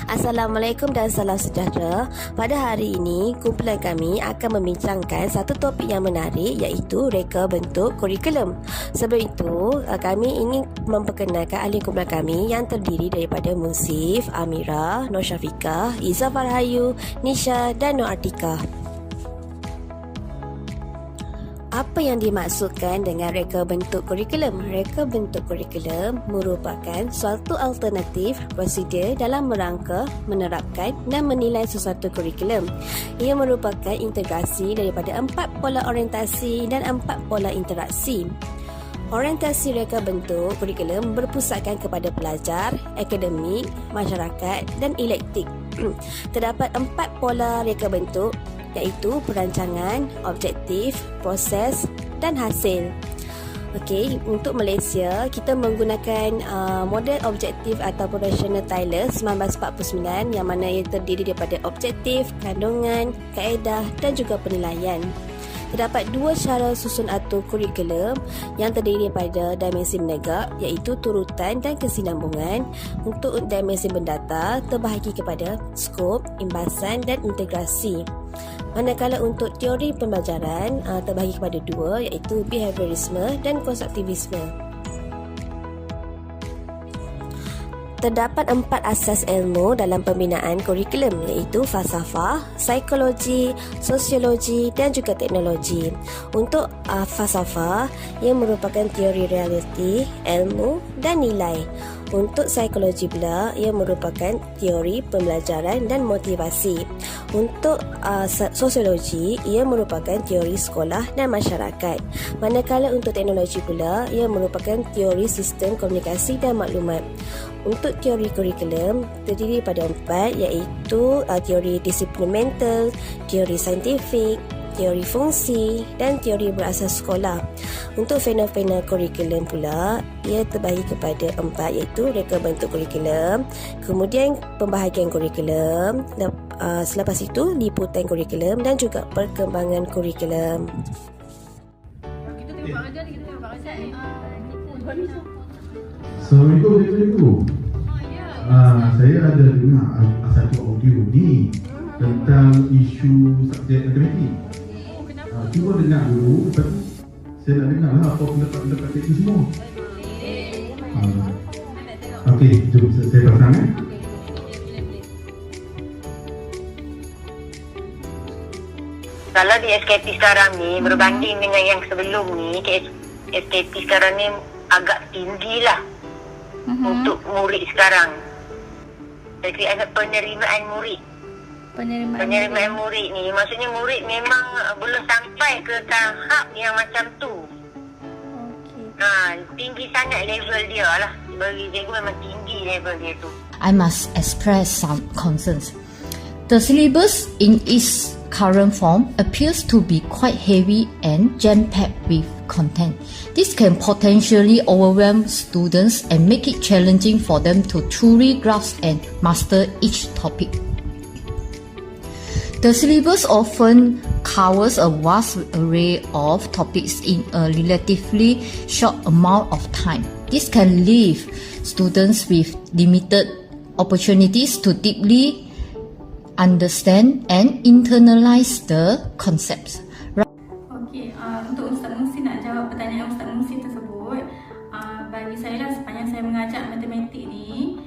Assalamualaikum dan salam sejahtera. Pada hari ini, kumpulan kami akan membincangkan satu topik yang menarik, iaitu reka bentuk kurikulum. Sebelum itu, kami ingin memperkenalkan ahli kumpulan kami yang terdiri daripada Musif, Amira, Nur Syafiqah, Izzah Farhayu, Nisha dan Nur Atikah. Apa yang dimaksudkan dengan reka bentuk kurikulum? Reka bentuk kurikulum merupakan suatu alternatif prosedur dalam merangka, menerapkan dan menilai sesuatu kurikulum. Ia merupakan integrasi daripada 4 pola orientasi dan 4 pola interaksi. Orientasi reka bentuk kurikulum berpusatkan kepada pelajar, akademik, masyarakat dan elektik. Terdapat 4 pola reka bentuk, iaitu perancangan, objektif, proses dan hasil. Okey, untuk Malaysia, kita menggunakan model objektif ataupun rasional Tyler 1949 yang mana ia terdiri daripada objektif, kandungan, kaedah dan juga penilaian. Terdapat 2 cara susun atur kurikulum yang terdiri daripada dimensi menegak, iaitu turutan dan kesinambungan. Untuk dimensi berdata terbahagi kepada skop, imbasan dan integrasi. Manakala untuk teori pembelajaran terbahagi kepada 2, iaitu behaviorisme dan konstruktivisme. Terdapat 4 asas ilmu dalam pembinaan kurikulum, iaitu falsafah, psikologi, sosiologi dan juga teknologi. Untuk falsafah, ia merupakan teori realiti, ilmu dan nilai. Untuk psikologi pula, ia merupakan teori pembelajaran dan motivasi. Untuk sosiologi, ia merupakan teori sekolah dan masyarakat. Manakala untuk teknologi pula, ia merupakan teori sistem komunikasi dan maklumat. Untuk teori kurikulum terdiri pada 4, iaitu teori disiplin mental, teori saintifik, teori fungsi dan teori berasas sekolah. Untuk fenomena kurikulum pula, ia terbahagi kepada 4, iaitu reka bentuk kurikulum, kemudian pembahagian kurikulum, selepas itu liputan kurikulum dan juga perkembangan kurikulum. Assalamualaikum. Saya ada dengar satu audio ni tentang isu subjek akademik. Cuba dengar dulu, lepas tu saya nak dengar lah apa pendapat itu semua. Okey, jom saya pasang Kalau di SKP sekarang ni berbanding dengan yang sebelum ni, SKP sekarang ni agak tinggi lah untuk murid sekarang. Jadi ada penerimaan murid. Penerimaan murid ni maksudnya murid memang belum sampai ke tahap yang macam tu. Tinggi sangat level dia lah. Bagi cikgu memang tinggi level dia tu. I must express some concerns. The syllabus in its current form appears to be quite heavy and jam-packed with content. This can potentially overwhelm students and make it challenging for them to truly grasp and master each topic. The syllabus often covers a vast array of topics in a relatively short amount of time. This can leave students with limited opportunities to deeply understand and internalize the concepts. Okey, untuk Ustaz Musi nak jawab pertanyaan Ustaz Musi tersebut, bagi saya lah sepanjang saya mengajar matematik ni,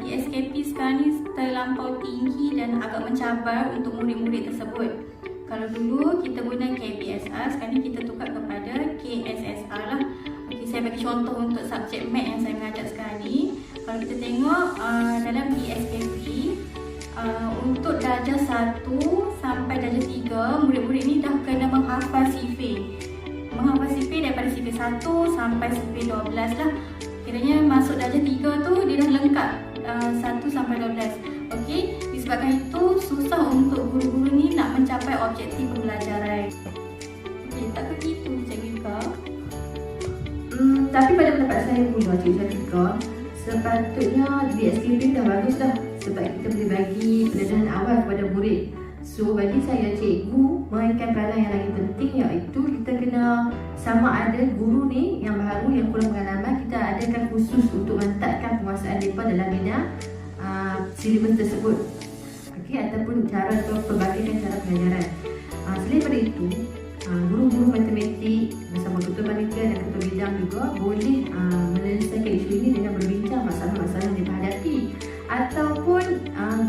di SKP sekarang ni terlampau tinggi dan agak mencabar untuk murid-murid tersebut. Kalau dulu kita guna KBSR, sekarang ni kita tukar kepada KSSR lah. Okey, saya bagi contoh untuk subjek Math yang saya mengajar sekarang ni. Kalau kita tengok dalam di SKP, untuk darjah 1 sampai darjah 3, murid-murid ni dah kena menghafal sifir. Menghafal sifir daripada sifir 1 sampai sifir 12 lah. Kiranya masuk darjah 3 tu dia dah lengkap 1 sampai 12. Okey, disebabkan itu susah untuk guru-guru ni nak mencapai objektif pembelajaran. Okey, tak begitu Cikgu Ika? Tapi pada pendapat saya pula Cikgu Ika, sepatutnya di SKP dah bagus dah, sebab kita boleh bagi pendedahan awal kepada murid. So bagi saya, cikgu mainkan peranan yang lagi penting, iaitu kita kena sama ada guru ni yang baru, yang kurang pengalaman, kita adakan khusus untuk meningkatkan penguasaan mereka dalam bidang silibus tersebut. Okey, ataupun cara atau pelbagai cara pengajaran. Selain daripada itu, guru-guru matematik bersama ketua panitia dan ketua bidang juga boleh menyelesaikan isu ini dengan berbincang masalah-masalah yang dihadapi, ataupun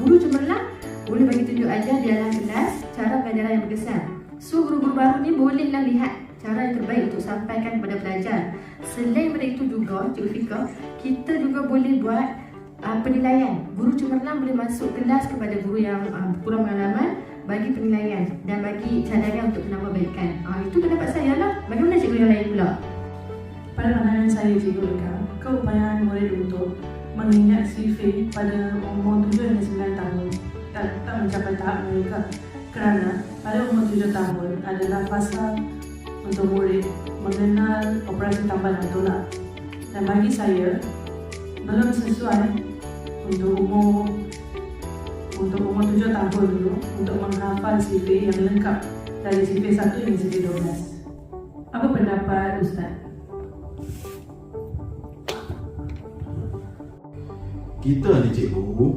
guru cemerlang boleh bagi tunjuk ajar di dalam kelas cara pengajaran yang berkesan. So guru-guru baru ni bolehlah lihat cara yang terbaik untuk sampaikan kepada pelajar. Selain daripada itu juga, Cikgu Fika, kita juga boleh buat penilaian. Guru cemerlang boleh masuk kelas kepada guru yang kurang pengalaman bagi penilaian dan bagi cadangan untuk penambahbaikan. Itu pendapat saya lah. Bagaimana cikgu yang lain pula? Pada pandangan saya, Cikgu Rika, keupayaan murid untuk mengingat CV pada umur 7 hingga 9 tahun tak mencapai tahap mereka, kerana pada umur 7 tahun adalah fasa untuk murid mengenal operasi tambah dan tolak, dan bagi saya belum sesuai untuk umur 7 tahun dulu untuk menghafal CV yang lengkap dari CV 1 hingga CV 12. Apa pendapat Ustaz? Kita ni cikgu,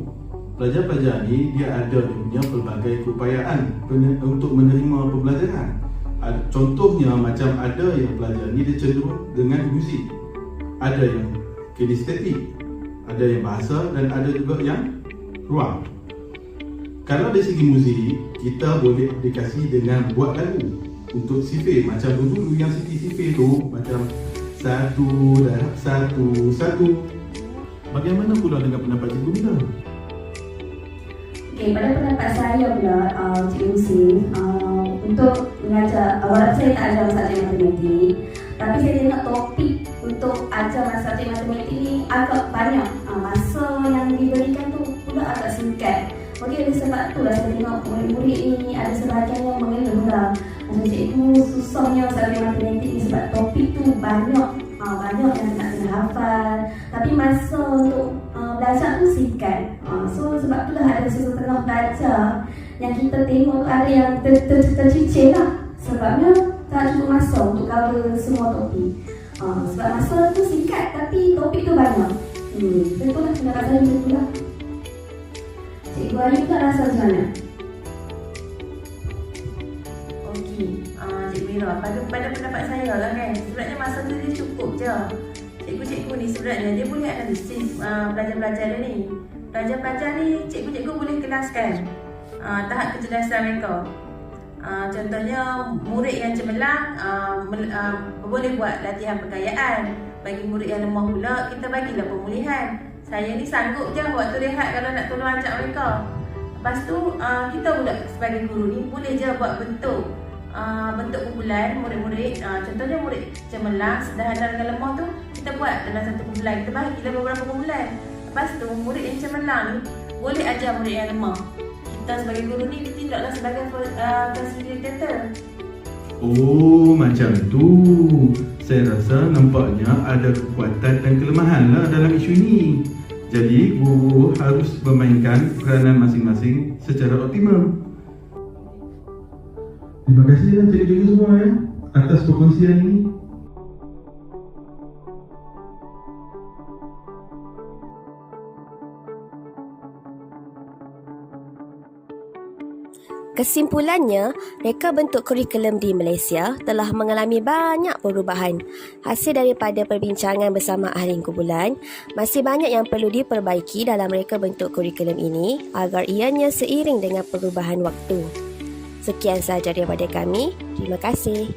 pelajar-pelajar ni dia ada punya pelbagai keupayaan untuk menerima pembelajaran. Contohnya macam ada yang pelajar ni dia cenderung dengan muzik, ada yang kinestetik, ada yang bahasa dan ada juga yang ruang. Kalau dari segi muzik, kita boleh aplikasi dengan buat lagu untuk CV. Macam dulu yang CV tu macam 1 darab 1 1. Bagaimana pula dengan pendapat Cikgu Mira? Okay, pada pendapat saya pula, Cikgu Sin, untuk mengajar, walaupun saya tak ajar subjek matematik, tapi saya tengok topik untuk ajar subjek matematik ni agak banyak. Masa yang diberikan tu pula agak singkat. Mungkin oleh sebab tu lah saya tengok murid-murid ni ada sebahagian yang mengeluh. Macam cikgu susahnya subjek matematik ni sebab topik tu banyak yang nak kena hafal. Tapi masa untuk belajar tu singkat. So sebab tu lah ada setengah belajar yang kita tengok ada yang tercicir lah. Sebabnya tak cukup masa untuk cover semua topik. Sebab masa tu singkat tapi topik tu banyak. Betul lah pendapat saya macam tu lah. Cikgu Ayu pula rasa macam mana? Okey, Cikgu Mira, pada pendapat saya lah kan, sebenarnya masa tu dia cukup je. Cikgu-cikgu ni sebenarnya dia boleh analisis pelajar-pelajar dia ni. Pelajar-pelajar ni cikgu-cikgu boleh kelaskan tahap kecerdasan mereka. Contohnya murid yang cemerlang boleh buat latihan pergayaan. Bagi murid yang lemah pula, kita bagilah pemulihan. Saya ni sanggup je waktu rehat kalau nak tolong ajak mereka. Lepas tu kita pula sebagai guru ni boleh je buat bentuk kumpulan murid-murid. Contohnya murid cemerlang, sederhana dengan lemah tu kita buat dalam satu kumpulan. Kita bahagilah beberapa kumpulan. Lepas tu murid yang cemerlang ni boleh ajar murid yang lemah. Kita sebagai guru ni tindaklah sebagai fasilitator. Oh, macam tu. Saya rasa nampaknya ada kekuatan dan kelemahan lah dalam isu ini. Jadi, guru harus memainkan peranan masing-masing secara optimal. Terima kasih cikgu-cikgu semua atas perkongsian ini. Kesimpulannya, reka bentuk kurikulum di Malaysia telah mengalami banyak perubahan. Hasil daripada perbincangan bersama ahli kumpulan, masih banyak yang perlu diperbaiki dalam reka bentuk kurikulum ini agar ianya seiring dengan perubahan waktu. Sekian sahaja daripada kami. Terima kasih.